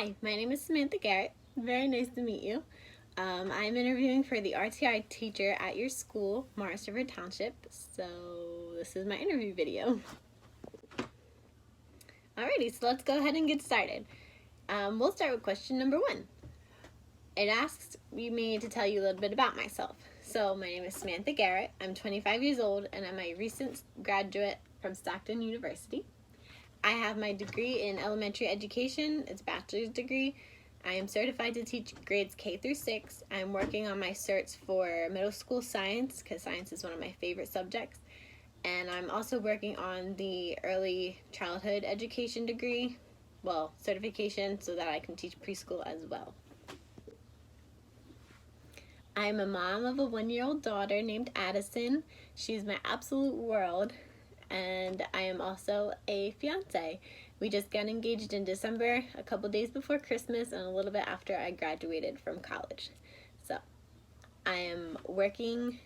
Hi, my name is Samantha Garrett. Very nice to meet you. I'm interviewing for the RTI teacher at your school, Maurice Township. So this is my interview video. Alrighty, so let's go ahead and get started. We'll start with question number 1. It asks me to tell you a little bit about myself. So my name is Samantha Garrett. I'm 25 years old and I'm a recent graduate from Stockton University. I have my degree in elementary education. It's a bachelor's degree. I am certified to teach grades K through 6. I'm working on my certs for middle school science because science is one of my favorite subjects. And I'm also working on the early childhood education degree, certification, so that I can teach preschool as well. I'm a mom of a 1-year-old daughter named Addison. She's my absolute world. And I am also a fiance. We just got engaged in December, a couple days before Christmas and a little bit after I graduated from college. So I am working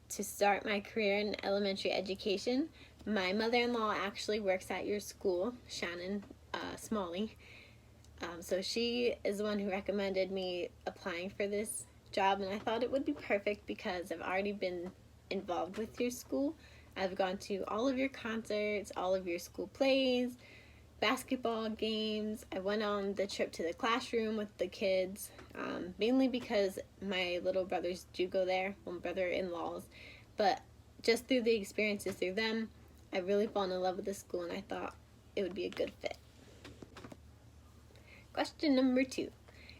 to start my career in elementary education. My mother-in-law actually works at your school, Shannon Smalley. So she is the one who recommended me applying for this job, and I thought it would be perfect because I've already been involved with your school. I've gone to all of your concerts, all of your school plays, basketball games. I went on the trip to the classroom with the kids, mainly because my little brothers do go there, my brother-in-laws, but just through the experiences through them, I really fallen in love with the school and I thought it would be a good fit. Question number 2.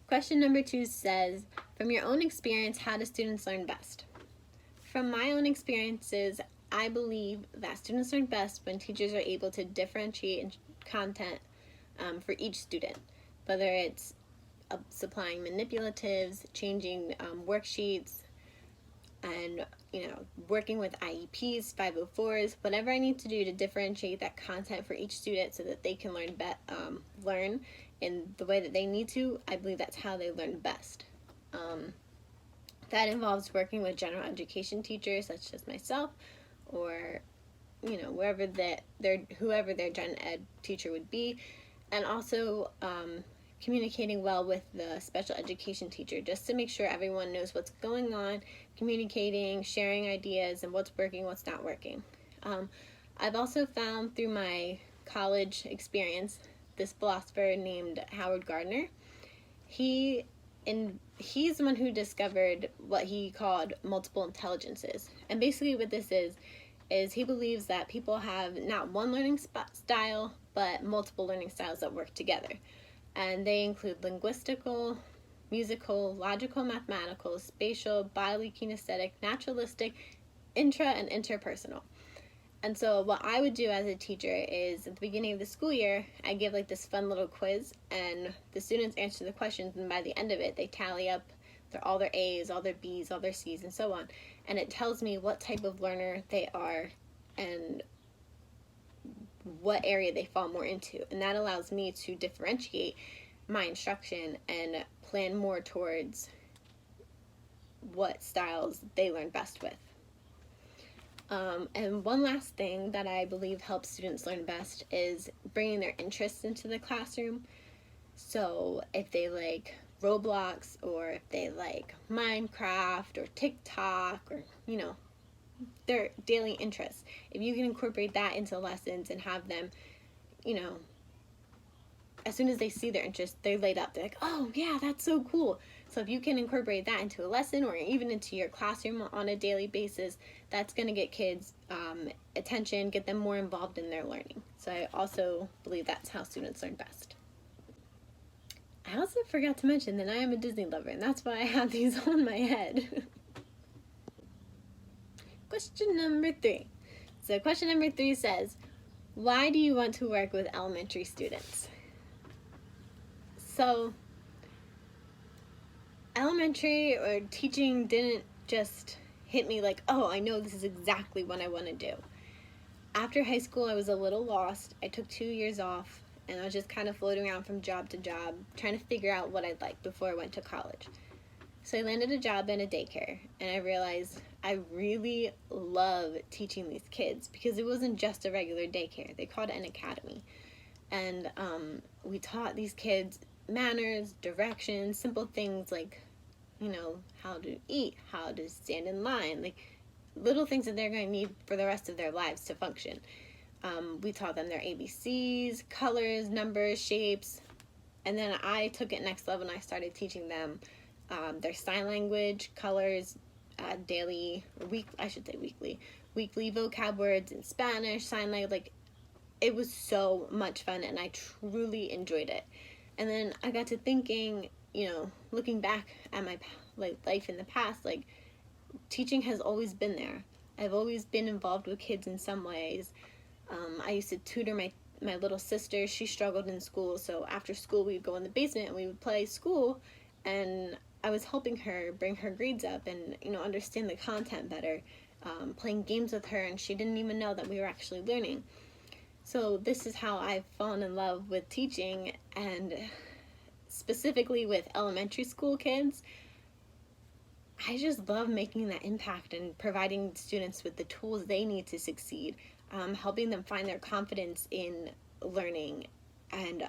Question number 2 says, from your own experience, how do students learn best? From my own experiences, I believe that students learn best when teachers are able to differentiate content for each student, whether it's supplying manipulatives, changing worksheets, and working with IEPs, 504s, whatever I need to do to differentiate that content for each student so that they can learn in the way that they need to. I believe that's how they learn best. That involves working with general education teachers such as myself, or whoever their gen ed teacher would be, and also communicating well with the special education teacher just to make sure everyone knows what's going on, communicating, sharing ideas, and what's working, what's not working. I've also found through my college experience this philosopher named Howard Gardner. He's the one who discovered what he called multiple intelligences. And basically what this is he believes that people have not one learning style, but multiple learning styles that work together. And they include linguistical, musical, logical, mathematical, spatial, bodily, kinesthetic, naturalistic, intra, and interpersonal. And so what I would do as a teacher is at the beginning of the school year, I give this fun little quiz, and the students answer the questions, and by the end of it, they tally up all their A's, all their B's, all their C's, and so on. And it tells me what type of learner they are and what area they fall more into. And that allows me to differentiate my instruction and plan more towards what styles they learn best with. And one last thing that I believe helps students learn best is bringing their interests into the classroom. So if they like Roblox, or if they like Minecraft or TikTok, or their daily interests, if you can incorporate that into lessons and have them, as soon as they see their interest, they light up. They're like, oh yeah, that's so cool. So if you can incorporate that into a lesson or even into your classroom on a daily basis, that's going to get kids attention, get them more involved in their learning. So I also believe that's how students learn best. I also forgot to mention that I am a Disney lover, and that's why I have these on my head. Question number 3. So question number 3 says, why do you want to work with elementary students? So elementary or teaching didn't just hit me like, oh, I know this is exactly what I want to do. After high school, I was a little lost. I took 2 years off, and I was just kind of floating around from job to job, trying to figure out what I'd like before I went to college. So I landed a job in a daycare, and I realized I really love teaching these kids because it wasn't just a regular daycare. They called it an academy. And we taught these kids manners, directions, simple things like, how to eat, how to stand in line, like little things that they're going to need for the rest of their lives to function. We taught them their ABCs, colors, numbers, shapes, and then I took it next level and I started teaching them their sign language, colors, weekly vocab words in Spanish, sign language. Like, it was so much fun and I truly enjoyed it. And then I got to thinking, looking back at my life in the past, like, teaching has always been there. I've always been involved with kids in some ways. I used to tutor my little sister. She struggled in school, so after school we'd go in the basement and we would play school, and I was helping her bring her grades up and understand the content better, playing games with her, and she didn't even know that we were actually learning. So this is how I've fallen in love with teaching, and specifically with elementary school kids. I just love making that impact and providing students with the tools they need to succeed, helping them find their confidence in learning, and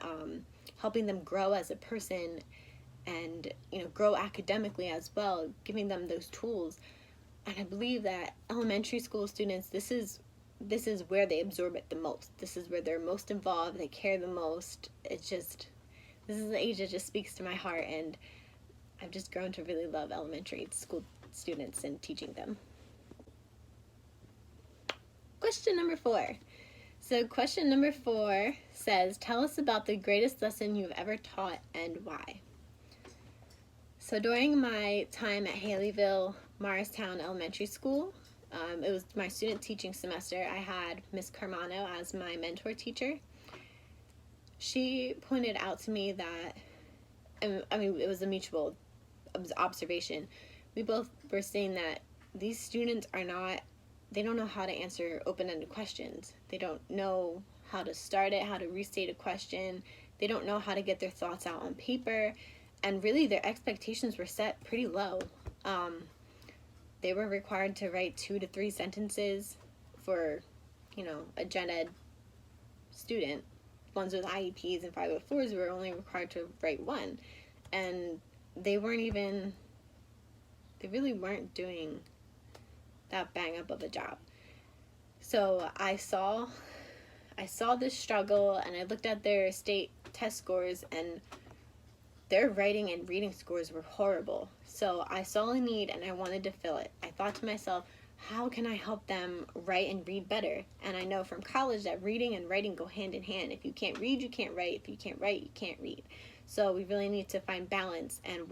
helping them grow as a person and grow academically as well, giving them those tools. And I believe that elementary school students, this is where they absorb it the most. This is where they're most involved, they care the most. This is the age that just speaks to my heart, and I've just grown to really love elementary school students and teaching them. Question number 4. So question number 4 says, tell us about the greatest lesson you've ever taught and why. So during my time at Haleyville Morristown Elementary School, it was my student teaching semester. I had Miss Carmano as my mentor teacher. She pointed out to me that, it was a mutual observation. We both were saying that these students they don't know how to answer open-ended questions. They don't know how to start it, how to restate a question. They don't know how to get their thoughts out on paper. And really, their expectations were set pretty low. They were required to write 2 to 3 sentences for, a gen ed student. Ones with IEPs and 504s were only required to write 1. And they really weren't doing that bang up of a job. So I saw this struggle, and I looked at their state test scores, and their writing and reading scores were horrible. So I saw a need and I wanted to fill it. I thought to myself, how can I help them write and read better? And I know from college that reading and writing go hand in hand. If you can't read, you can't write. If you can't write, you can't read. So we really need to find balance and if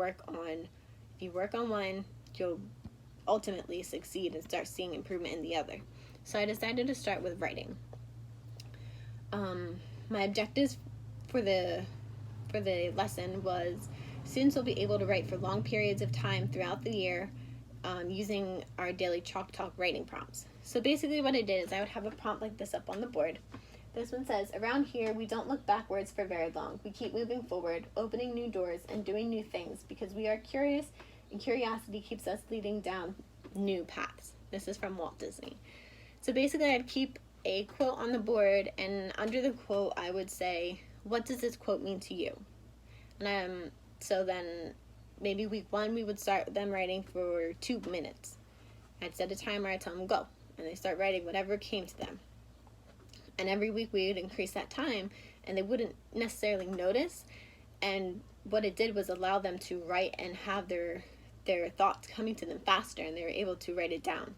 you work on one, you'll ultimately succeed and start seeing improvement in the other. So I decided to start with writing. My objectives for the lesson was students will be able to write for long periods of time throughout the year using our daily Chalk Talk writing prompts. So basically what I did is I would have a prompt like this up on the board. This one says, around here we don't look backwards for very long. We keep moving forward, opening new doors and doing new things because we are curious, and curiosity keeps us leading down new paths. This is from Walt Disney. So basically I'd keep a quote on the board, and under the quote I would say, what does this quote mean to you? And so then maybe week 1 we would start them writing for 2 minutes. I'd set a timer, I'd tell them go, and they start writing whatever came to them. And every week we would increase that time, and they wouldn't necessarily notice, and what it did was allow them to write and have their thoughts coming to them faster, and they were able to write it down.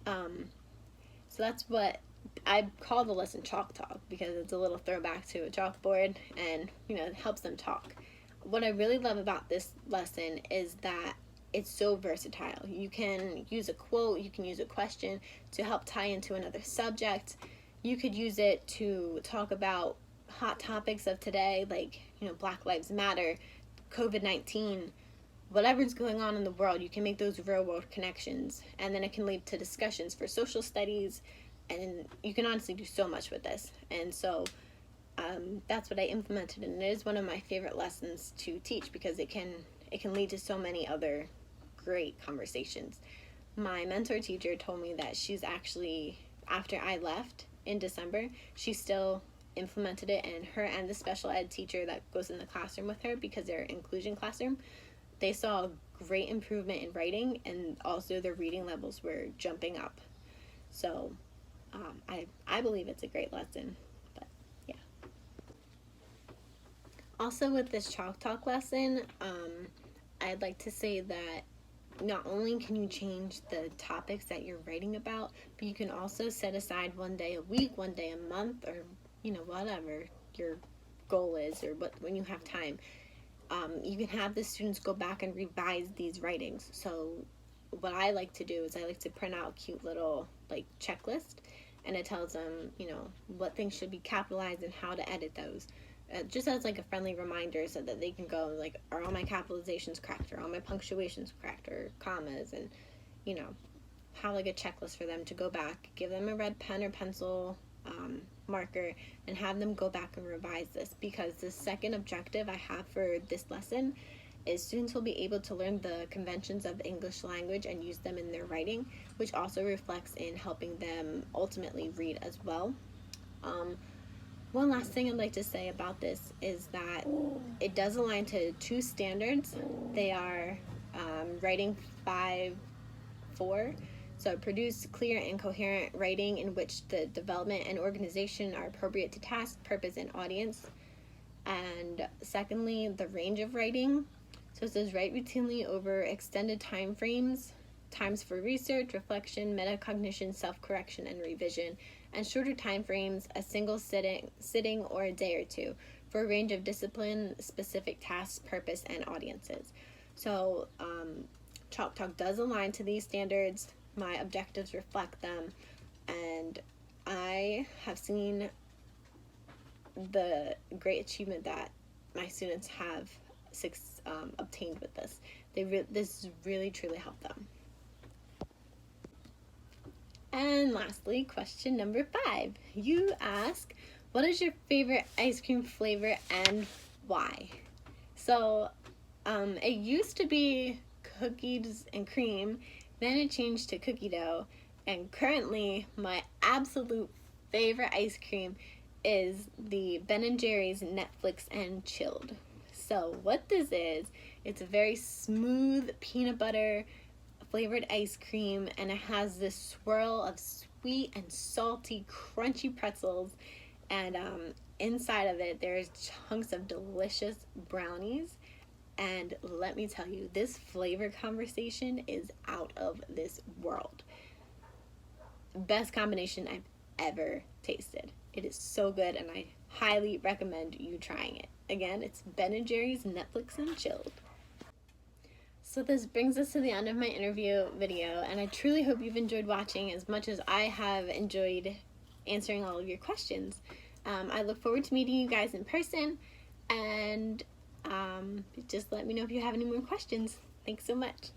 So that's what I call the lesson Chalk Talk, because it's a little throwback to a chalkboard, and it helps them talk. What I really love about this lesson is that it's so versatile. You can use a quote, you can use a question to help tie into another subject. You could use it to talk about hot topics of today, like Black Lives Matter, COVID-19, whatever's going on in the world. You can make those real world connections, and then it can lead to discussions for social studies, and you can honestly do so much with this. And so that's what I implemented, and it is one of my favorite lessons to teach because it can lead to so many other great conversations. My mentor teacher told me that she's actually, after I left in December, she's still implemented it, and her and the special ed teacher that goes in the classroom with her, because they're inclusion classroom, they saw great improvement in writing, and also their reading levels were jumping up. So I believe it's a great lesson. But yeah. Also with this Chalk Talk lesson, I'd like to say that not only can you change the topics that you're writing about, but you can also set aside one day a week, one day a month, or whatever your goal is, or when you have time. You can have the students go back and revise these writings. So what I like to do is I like to print out a cute little checklist, and it tells them what things should be capitalized and how to edit those. Just as a friendly reminder, so that they can go are all my capitalizations correct, or all my punctuations correct, or commas, and have a checklist for them to go back, give them a red pen or pencil marker, and have them go back and revise this, because the second objective I have for this lesson is students will be able to learn the conventions of the English language and use them in their writing, which also reflects in helping them ultimately read as well. One last thing I'd like to say about this is that it does align to 2 standards. They are Writing 5.4, so produce clear and coherent writing in which the development and organization are appropriate to task, purpose, and audience. And secondly, the range of writing. So it says write routinely over extended time frames, times for research, reflection, metacognition, self-correction, and revision, and shorter time frames, a single sitting or a day or two, for a range of discipline, specific tasks, purpose, and audiences. So Chalk Talk does align to these standards. My objectives reflect them, and I have seen the great achievement that my students have obtained with this. This really truly helped them. And lastly, question number 5. You ask, what is your favorite ice cream flavor and why? So it used to be cookies and cream, then it changed to cookie dough, and currently my absolute favorite ice cream is the Ben & Jerry's Netflix and Chilled. So what this is, it's a very smooth peanut butter flavored ice cream, and it has this swirl of sweet and salty crunchy pretzels, and inside of it there's chunks of delicious brownies. And let me tell you, this flavor conversation is out of this world. Best combination I've ever tasted. It is so good, and I highly recommend you trying it. Again, it's Ben & Jerry's Netflix and Chilled. So this brings us to the end of my interview video, and I truly hope you've enjoyed watching as much as I have enjoyed answering all of your questions. I look forward to meeting you guys in person, and just let me know if you have any more questions. Thanks so much.